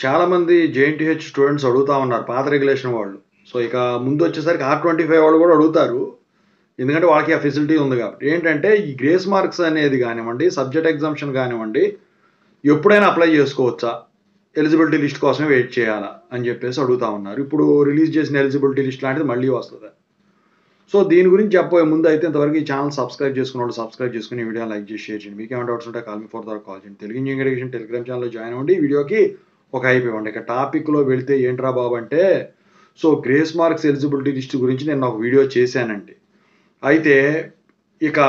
చాలామంది JNTH students అడుగుతా ఉన్నారు పాత రెగ్యులేషన్ వాళ్ళు. సో, ఇక ముందు వచ్చేసరికి R25 వాళ్ళు కూడా అడుగుతారు. ఎందుకంటే వాళ్ళకి ఆ ఫెసిలిటీ ఉంది కాబట్టి. ఏంటంటే ఈ గ్రేస్ మార్క్స్ అనేది గానివ్వండి, సబ్జెక్ట్ ఎగ్జామ్షన్ గానివ్వండి, ఎప్పుడైనా అప్లై చేసుకోవచ్చా? ఎలిజిబిలిటీ లిస్ట్ కోసమే వెయిట్ చేయాలా? అని చెప్పేసి అడుగుతా ఉన్నారు. ఇప్పుడు రిలీజ్ చేసిన ఎలిజిబిలిటీ లిస్ట్ లాంటిది మళ్ళీ వస్తదా? సో, దీని గురించి చెప్పబోయే ముందు అయితే ఇంతవరకు ఈ ఛానల్ సబ్స్క్రైబ్ చేసుకున్నోళ్ళు సబ్స్క్రైబ్ చేసుకొని ఈ వీడియోని లైక్ చేసి షేర్ చేయండి. మీకేమైనా డౌట్స్ ఉంటే కాల్ మీ ఫర్ ద్వారా కాల్ చేయండి. తెలుగు ఇంజినీరింగ్ ఎడ్యుకేషన్ టెలిగ్రామ్ ఛానల్‌లో జాయిన్ అవ్వండి. ఈ వీడియోకి ఒక హైప్ ఇవ్వండి. ఇక టాపిక్‌లో వెళ్తే ఏంట్రా బాబు అంటే, so, grace marks eligibility list గురించి నేను ఒక వీడియో చేశానండి. అయితే ఇక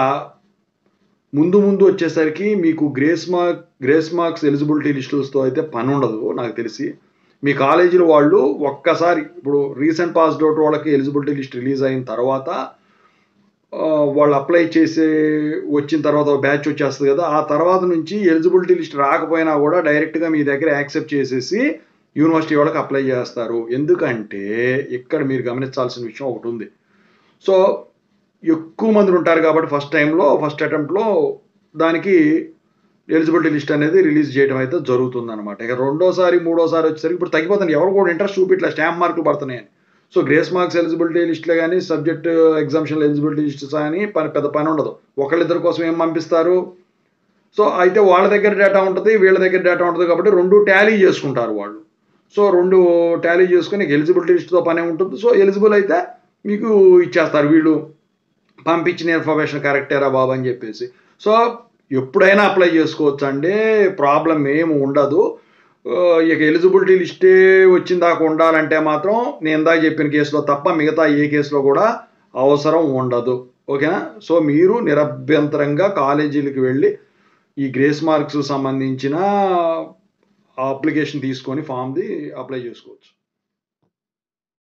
ముందు వచ్చేసరికి మీకు గ్రేస్ మార్క్స్ ఎలిజిబిలిటీ లిస్టులతో అయితే పనుండదు నాకు తెలిసి. మీ కాలేజీలో వాళ్ళు ఒక్కసారి ఇప్పుడు రీసెంట్ పాస్డ్ ఔట్ వాళ్ళకి ఎలిజిబిలిటీ లిస్ట్ రిలీజ్ అయిన తర్వాత వాళ్ళు అప్లై చేసి వచ్చిన తర్వాత ఒక బ్యాచ్ వచ్చేస్తుంది కదా! ఆ తర్వాత నుంచి ఎలిజిబిలిటీ లిస్ట్ రాకపోయినా కూడా డైరెక్ట్‌గా మీ దగ్గర యాక్సెప్ట్ చేసేసి యూనివర్సిటీ వాళ్ళకి అప్లై చేస్తారు. ఎందుకంటే ఇక్కడ మీరు గమనించాల్సిన విషయం ఒకటుంది. సో, ఎక్కువ మంది ఉంటారు కాబట్టి ఫస్ట్ అటెంప్ట్‌లో దానికి ఎలిజిబిలిటీ లిస్ట్ అనేది రిలీజ్ చేయడం అయితే జరుగుతుందనమాట. ఇక రెండోసారి, మూడోసారి వచ్చేసరికి ఇప్పుడు తగ్గిపోతుంది. ఎవరు కూడా ఇంట్రెస్ట్ చూపియట్లే స్టాంప్ మార్కులు పడుతున్నాయని. సో, గ్రేస్ మార్క్స్ ఎలిజిబిలిటీ లిస్ట్‌లే గాని, సబ్జెక్ట్ ఎగ్జామ్షన్ ఎలిజిబిలిటీ లిస్ట్స్ అని పెద్ద పనుండదు. ఒకళ్ళిద్దరి కోసం ఏం పంపిస్తారు? సో, అయితే వాళ్ళ దగ్గర డేటా ఉంటది, వీళ్ళ దగ్గర డేటా ఉంటది కాబట్టి 2 టాలీ చేసుకుంటారు వాళ్ళు. సో, 2 టాలీ చేసుకొని ఎలిజిబిలిటీ లిస్ట్‌తో పనే ఉంటుంది. సో, ఎలిజిబుల్ అయితే మీకు ఇచ్చేస్తారు. వీళ్ళు పంపించిన ఇన్ఫర్మేషన్ కరెక్టేరా బాబు అని చెప్పేసి. సో, ఎప్పుడైనా అప్లై చేసుకోవచ్చండి. ప్రాబ్లమ్ ఏమి ఉండదు. ఇక ఎలిజిబిలిటీ లిస్టే వచ్చిందాకా ఉండాలంటే మాత్రం నేను ఇందాక చెప్పిన కేసులో తప్ప మిగతా ఏ కేసులో కూడా అవసరం ఉండదు. ఓకేనా? సో, మీరు నిరభ్యంతరంగా కాలేజీలకి వెళ్ళి ఈ గ్రేస్ మార్క్స్ సంబంధించిన అప్లికేషన్ తీసుకొని ఫామ్‌ది అప్లై చేసుకోవచ్చు.